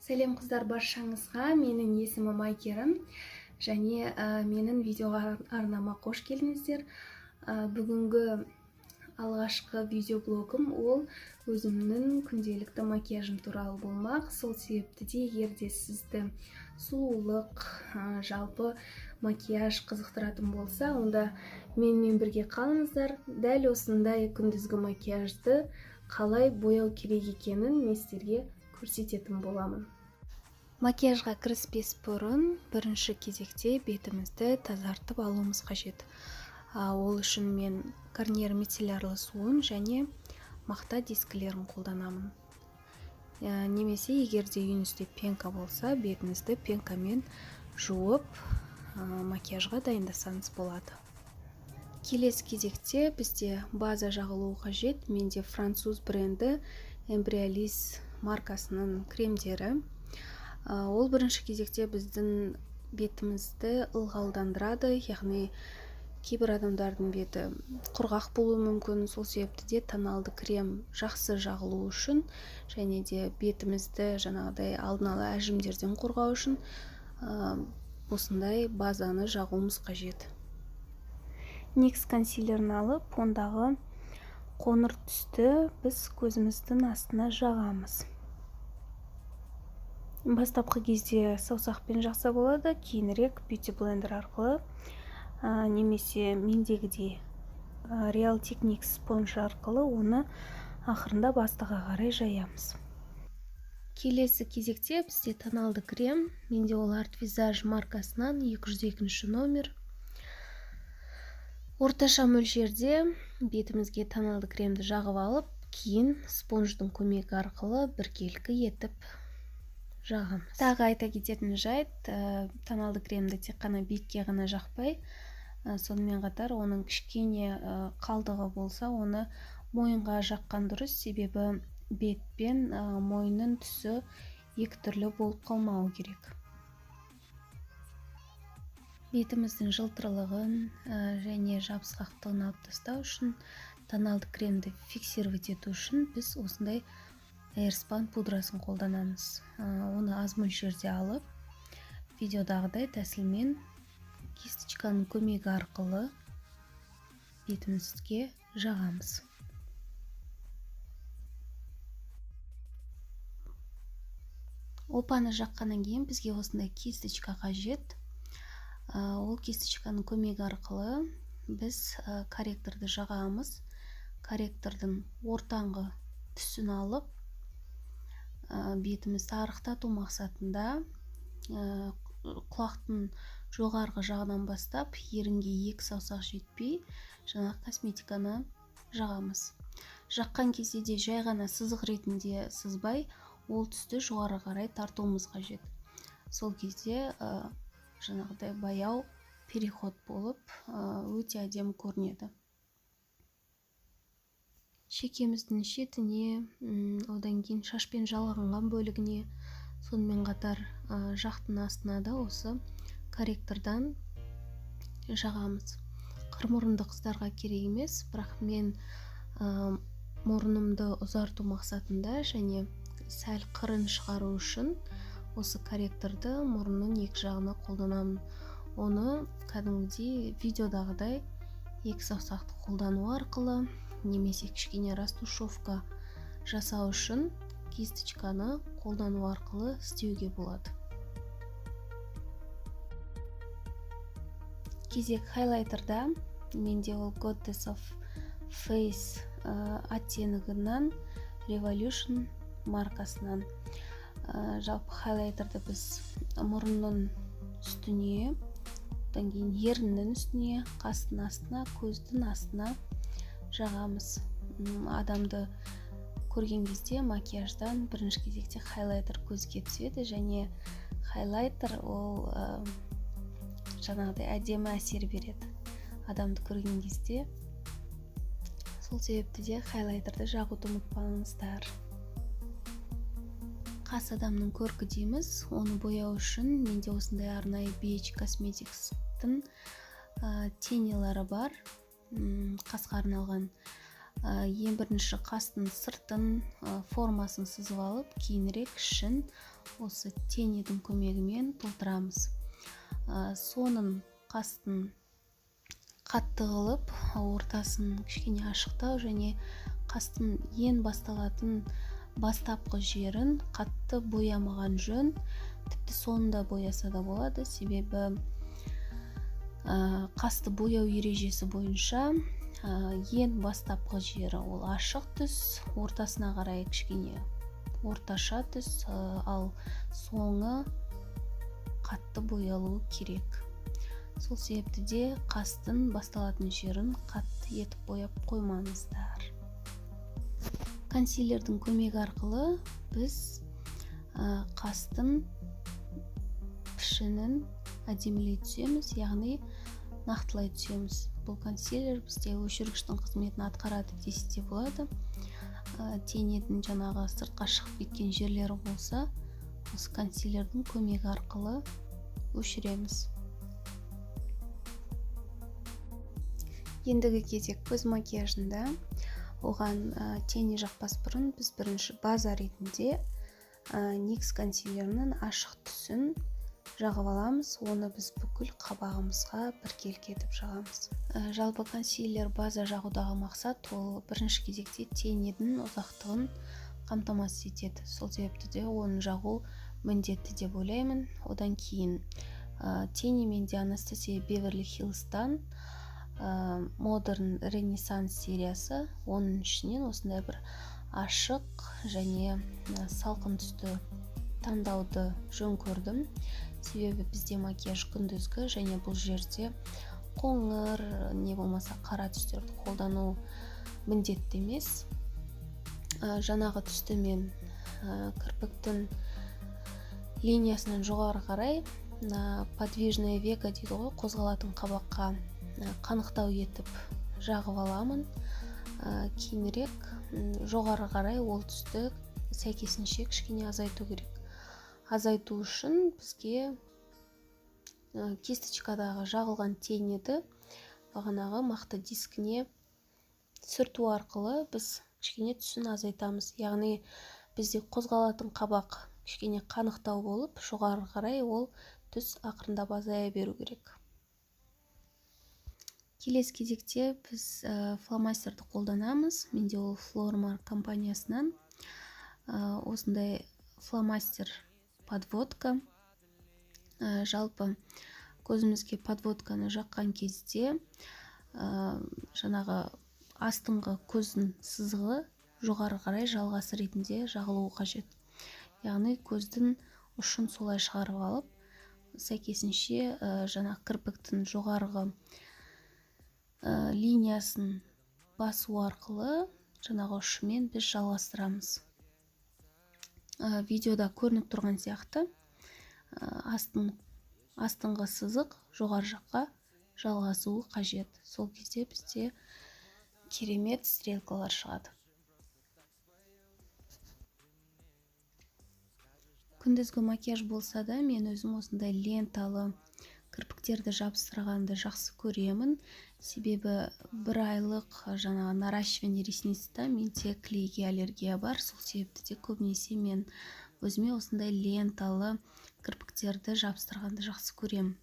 Сәлем қыздар, баршаңызға. Менің есімім Айкерім және менің видеоға арнама қош келдіңіздер. Бүгінгі алғашқы видеоблогым ол өзімнің күнделікті макияжым туралы болмақ. Сол себепті де егерде сізді сұлулық, жалпы макияж қызықтыратын болса, онда менімен бірге қалыңыздар. Дәл осындай күндізгі макияжды қалай бояу керек екенін мен сіздерге көрсететін боламын. Макияжға кіріспес бұрын бірінші кезекте бетімізді тазартып алуымыз қажет. Ол үшін мен Garnier мицеллярлы суын және мақта дискілерін қолданамын. Немесе егерде үйіңізде пенка болса, бетіңізді пенкамен жуып макияжға дайындасаңыз болады. Келесі кезекте бізде база жағылуы қажет. Менде француз бренді Embryolisse маркасының кремдері. Ол бірінші кезекте біздің бетімізді ылғалдандырады, яғни кейбір адамдардың беті құрғақ болуы мүмкін. Сол себепті де тоналды крем жақсы жағылу үшін және де бетімізді жаңағыдай алдын ала әжімдерден қорғау үшін осындай базаны жағуымыз қажет. NYX консилерін алып, ондағы қоңыр түсті біз көзіміздің астына жағамыз. Бастапқы кезде саусақпен жақса болады, кейінірек бьюти блендер арқылы немесе мендегідей Real Techniques спонж арқылы оны ақырында бастыға қарай жаямыз. Келесі кезекте бізде тоналды крем. Менде ол Art Visage маркасынан 202 номер. Орташа мөлшерде бетімізге тоналды кремді жағып алып, кейін спонждың көмегі арқылы біркелкі етіп жағамыз. Тағы айта кететін жайт, тоналды кремді тек қана бетке ғана жақпай, сонымен қатар оның кішкене қалдығы болса, оны мойынға жаққан дұрыс, себебі бет пен мойынның түсі екі түрлі болып қалмауы керек. Бетіміздің жылтырлығын және жабысқақтығын алып тастау үшін, тоналды кремді фиксировать ету үшін біз осындай Airspun пудрасын қолданамыз. Оны аз мөлшерде алып, видеодағыдай тәсілмен кисточканың көмегі арқылы бетімізге жағамыз. Опаны жаққаннан кейін бізге осындай кисточка қажет. Ол кисточканың көмегі арқылы біз корректорды жағамыз. Корректордың ортаңғы түсін алып, бетімізді арықтату мақсатында құлақтың жоғарғы жағынан бастап, ерінге екі саусақ жетпей, жаңағы косметиканы жағамыз. Жаққан кезде де жай ғана сызық ретінде сызбай, ол түсті жоғары қарай тартуымыз қажет. Сол кезде жаңағыдай баяу переход болып, өте әдемі көрінеді. Шекеміздің шетіне, одан кейін шашпен жалғанған бөлігіне, сонымен қатар жақтың астына да осы корректордан жағамыз. Қырмұрынды қыздарға керек емес, бірақ мен мұрнымды ұзарту мақсатында және сәл қырын шығару үшін осы корректорды мұрынның екі жағына қолданамын. Оны кәдімгідей видеодағыдай екі саусақты қолдану арқылы немесе кішкене растушевка жасау үшін кисточканы қолдану арқылы істеуге болады. Кезек хайлайтерда менде ол Goddess of Face оттенігінен Revolution маркасынан. Жалпы хайлайтерді біз мұрынның үстіне, одан кейін еріннің үстіне, қастың астына, көздің астына жағамыз. Адамды көрген кезде макияждан бірінші кезекте хайлайтер көзге түседі және хайлайтер ол жаңағыдай әдемі әсер береді адамды көрген кезде. Сол себепті де хайлайтерді жағуды ұмытпаңыздар. Қас адамның көркі дейміз, оны бояу үшін менде осындай арнайы BH Cosmetics'тың тенелері бар. Қасқа арналған. Ең бірінші қастың сыртын формасын сызып алып, кейінірек ішін осы теньдің көмегімен толтырамыз. Соның қастың қатты қылып, ортасын кішкене ашықтау және қастың ең басталатын бастапқы жерін қатты боямаған жөн. Тіпті соңында бояса да болады, себебі қасты бояу ережесі бойынша ең бастапқы жері ол ашық түс, ортасына қарай кішкене орташа түс, ал соңы қатты боялуы керек. Сол себепті де қастың басталатын жерін қатты етіп бояп қоймаңыздар. Консилердің көмегі арқылы біз қастың пішінін әдемілей түсеміз, яғни нақтылай түсеміз. Бұл консилер бізде өшіргіштің қызметін атқарады десе де болады. Теньдің жаңағы сыртқа шығып кеткен жерлері болса, осы консилердің көмегі арқылы өшіреміз. Ендігі кезек көз макияжында. Оған тени жақпас бұрын біз бірінші база ретінде NYX консилерінің ашық түсін жағып аламыз. Оны біз бүкіл қабағымызға біркелкі етіп жағамыз. Жалпы консилер база жағудағы мақсат ол бірінші кезекте теньдің ұзақтығын қамтамасыз етеді. Сол себепті де оны жағу міндетті деп ойлаймын. Одан кейін тени менде Анастасия Беверли Хиллстан Modern Renaissance сериясы. Оның ішінен осындай бір ашық және салқын түсті таңдауды жөн көрдім. Себебі бізде макияж күндізгі және бұл жерде қоңыр, не болмаса қара түстерді қолдану міндетті емес. Жаңағы түсті мен кірпіктің линиясынан жоғары қарай подвижная века дейді ғой, қозғалатын қабаққа қанықтау етіп жағып аламын. Кейінірек жоғары қарай ол түсті сәйкесінше кішкене азайту керек. Азайту үшін бізге кисточкадағы жағылған теньді бағанағы мақта дискіне сүрту арқылы біз кішкене түсін азайтамыз. Яғни бізде қозғалатын қабақ кішкене қанықтау болып, жоғары қарай ол түс ақырындап азая беру керек. Келесі кезекте біз фломастерді қолданамыз. Менде ол Flormar компаниясынан осындай фломастер подводка. Жалпы көзімізге подводканы жаққан кезде жаңағы астыңғы көздің сызығы жоғары қарай жалғасы ретінде жағылуы қажет. Яғни көздің ұшын солай шығарып алып, сәйкесінше жаңағы кірпіктің жоғарғы линиясын басу арқылы жаңағы ұшымен біз жалғастырамыз. Видеода көрініп тұрған сияқты астыңғы сызық жоғары жаққа жалғасуы қажет. Сол кезде бізде керемет стрелкалар шығады. Күндізгі макияж болса да, мен өзім осындай ленталы кірпіктерді жабыстырғанды жақсы көремін. Себебі бір айлық жаңағы наращивание ресниста менде клейге аллергия бар. Сол себепті де көбінесе мен өзіме осындай ленталы кірпіктерді жабыстырғанды жақсы көремін.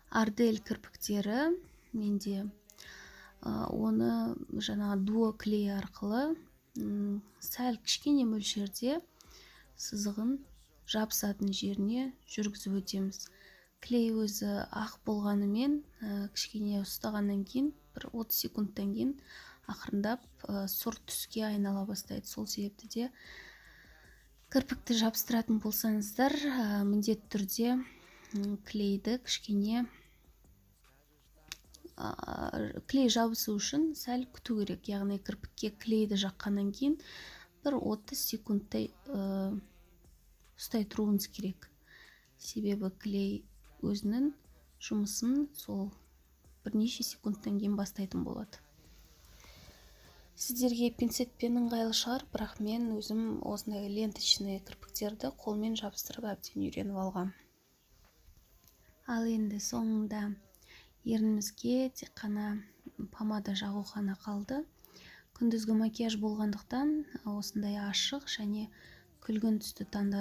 Ардель кірпіктері менде оны жаңағы дуо клей арқылы сәл кішкене мөлшерде сызығын жабысатын жеріне жүргізіп өтеміз. Клей өзі ақ болғанымен кішкене ұстағаннан кейін, бір 30 секундтан кейін ақырындап сұр түске айнала бастайды. Сол себепті де кірпікті жабыстыратын болсаңыздар, міндетті түрде клейді кішкене клей жабысу үшін сәл күту керек. Яғни кірпікке клейді жаққаннан кейін бір 30 секундтай ұстай тұруыңыз керек. Себебі клей өзінің жұмысын сол бірнеше секундтан кейін бастайтын болады. Сіздерге пинцетпен ыңғайлы шығар, бірақ мен өзім осындай ленточный кірпіктерді қолмен жабыстырып әбден үйреніп алғам. Ал енді соңында ернімізге тек қана помада жағу ғана қалды. Күндізгі макияж болғандықтан осындай ашық және күлгін түсті таңдадым.